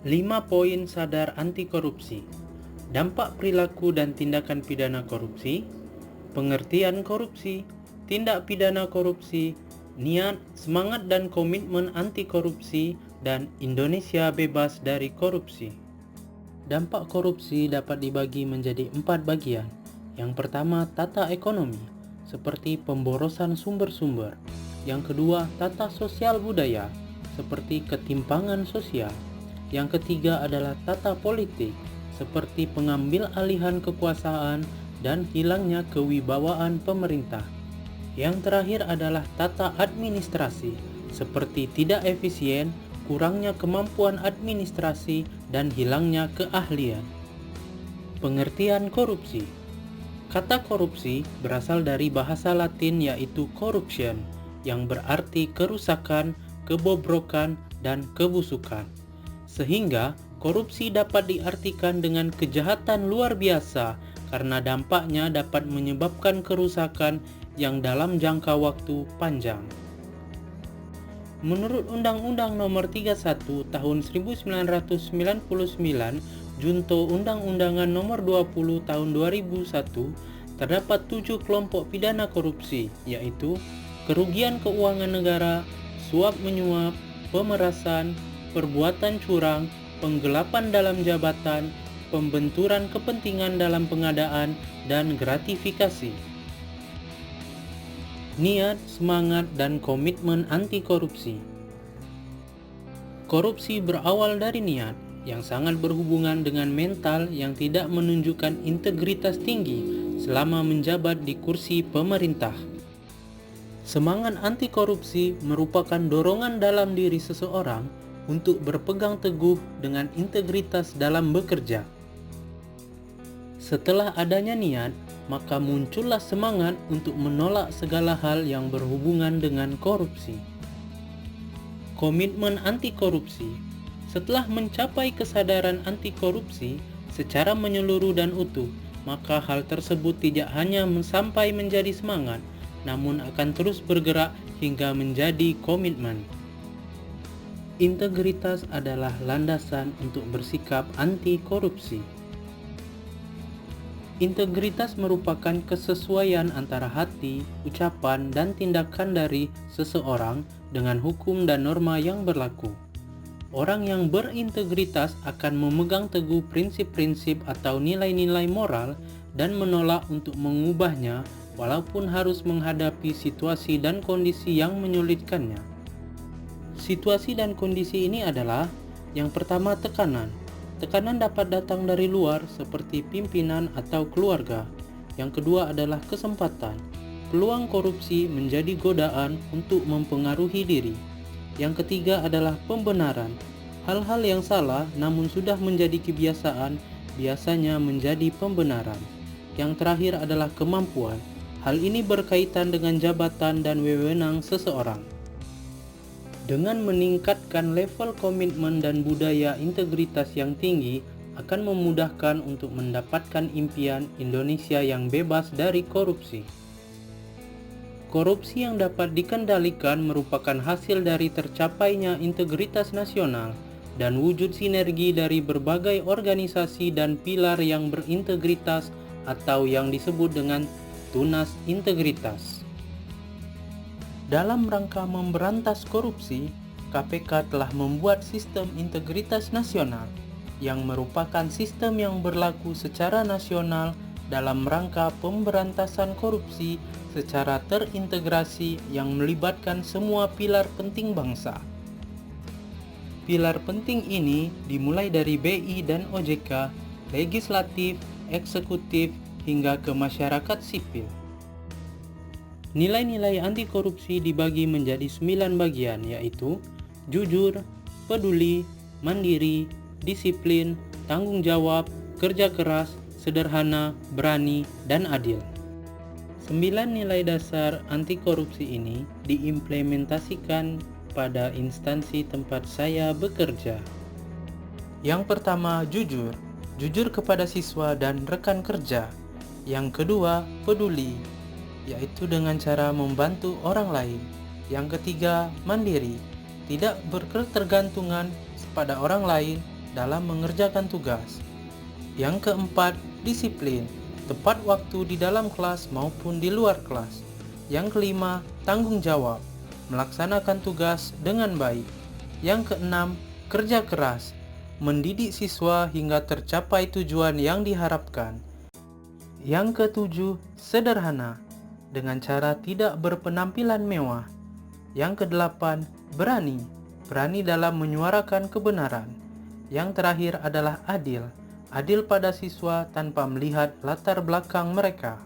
5 poin sadar anti korupsi. Dampak perilaku dan tindakan pidana korupsi, pengertian korupsi, tindak pidana korupsi, niat, semangat dan komitmen anti korupsi, dan Indonesia bebas dari korupsi. Dampak korupsi dapat dibagi menjadi 4 bagian. Yang pertama, tata ekonomi, seperti pemborosan sumber-sumber. Yang kedua, tata sosial budaya, seperti ketimpangan sosial. Yang ketiga adalah tata politik, seperti pengambil alihan kekuasaan dan hilangnya kewibawaan pemerintah. Yang terakhir adalah tata administrasi, seperti tidak efisien, kurangnya kemampuan administrasi, dan hilangnya keahlian. Pengertian korupsi. Kata korupsi berasal dari bahasa Latin yaitu corruption, yang berarti kerusakan, kebobrokan, dan kebusukan. Sehingga korupsi dapat diartikan dengan kejahatan luar biasa karena dampaknya dapat menyebabkan kerusakan yang dalam jangka waktu panjang. Menurut Undang-Undang Nomor 31 Tahun 1999, Junto Undang-Undangan Nomor 20 Tahun 2001, terdapat 7 kelompok pidana korupsi, yaitu kerugian keuangan negara, suap menyuap, pemerasan, perbuatan curang, penggelapan dalam jabatan, pembenturan kepentingan dalam pengadaan, dan gratifikasi. Niat, semangat, dan komitmen anti korupsi. Korupsi berawal dari niat yang sangat berhubungan dengan mental yang tidak menunjukkan integritas tinggi selama menjabat di kursi pemerintah. Semangat anti korupsi merupakan dorongan dalam diri seseorang untuk berpegang teguh dengan integritas dalam bekerja. Setelah adanya niat, maka muncullah semangat untuk menolak segala hal yang berhubungan dengan korupsi. Komitmen anti korupsi. Setelah mencapai kesadaran anti korupsi secara menyeluruh dan utuh, maka hal tersebut tidak hanya sampai menjadi semangat, namun akan terus bergerak hingga menjadi komitmen. Integritas adalah landasan untuk bersikap anti korupsi. Integritas merupakan kesesuaian antara hati, ucapan, dan tindakan dari seseorang dengan hukum dan norma yang berlaku. Orang yang berintegritas akan memegang teguh prinsip-prinsip atau nilai-nilai moral dan menolak untuk mengubahnya walaupun harus menghadapi situasi dan kondisi yang menyulitkannya. Situasi dan kondisi ini adalah yang pertama, tekanan. Tekanan dapat datang dari luar seperti pimpinan atau keluarga. Yang kedua adalah kesempatan. Peluang korupsi menjadi godaan untuk mempengaruhi diri. Yang ketiga adalah pembenaran. Hal-hal yang salah namun sudah menjadi kebiasaan biasanya menjadi pembenaran. Yang terakhir adalah kemampuan. Hal ini berkaitan dengan jabatan dan wewenang seseorang. Dengan meningkatkan level komitmen dan budaya integritas yang tinggi akan memudahkan untuk mendapatkan impian Indonesia yang bebas dari korupsi. Korupsi yang dapat dikendalikan merupakan hasil dari tercapainya integritas nasional dan wujud sinergi dari berbagai organisasi dan pilar yang berintegritas atau yang disebut dengan tunas integritas. Dalam rangka memberantas korupsi, KPK telah membuat sistem integritas nasional yang merupakan sistem yang berlaku secara nasional dalam rangka pemberantasan korupsi secara terintegrasi yang melibatkan semua pilar penting bangsa. Pilar penting ini dimulai dari BI dan OJK, legislatif, eksekutif, hingga ke masyarakat sipil. Nilai-nilai anti korupsi dibagi menjadi 9 bagian, yaitu jujur, peduli, mandiri, disiplin, tanggung jawab, kerja keras, sederhana, berani, dan adil. 9 nilai dasar anti korupsi ini diimplementasikan pada instansi tempat saya bekerja. Yang pertama, jujur. Jujur kepada siswa dan rekan kerja. Yang kedua, peduli, yaitu dengan cara membantu orang lain. Yang ketiga, mandiri, tidak berketergantungan pada orang lain dalam mengerjakan tugas. Yang keempat, disiplin, tepat waktu di dalam kelas maupun di luar kelas. Yang kelima, tanggung jawab, melaksanakan tugas dengan baik. Yang keenam, kerja keras, mendidik siswa hingga tercapai tujuan yang diharapkan. Yang ketujuh, sederhana, dengan cara tidak berpenampilan mewah. Yang kedelapan, berani dalam menyuarakan kebenaran. Yang terakhir adalah adil pada siswa tanpa melihat latar belakang mereka.